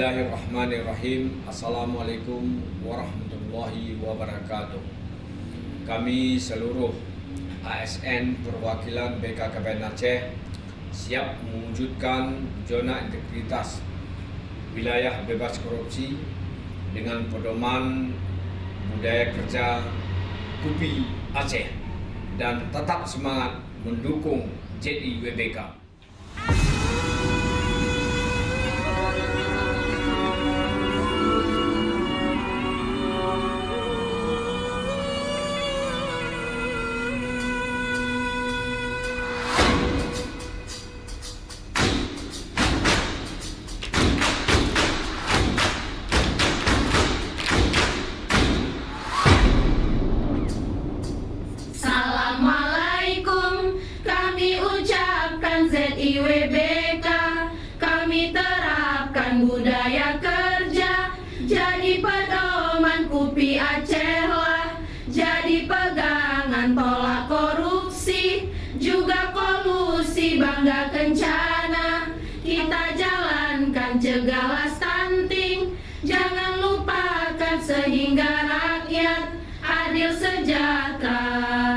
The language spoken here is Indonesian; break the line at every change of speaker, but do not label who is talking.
Bismillahirrahmanirrahim. Assalamualaikum warahmatullahi wabarakatuh. Kami seluruh ASN perwakilan BKKBN Aceh siap mewujudkan zona integritas wilayah bebas korupsi dengan pedoman budaya kerja KUPI Aceh dan tetap semangat mendukung ZIWBK.
Assalamualaikum, kami ucapkan ZIWBK. Kami terapkan budaya kerja, jadi pedoman KUPI Aceh lah, jadi pegangan tolak korupsi, juga kolusi bangga kencana. Kita jalankan cegahlah stunting, jangan lupakan sehingga rakyat adil sejahtera.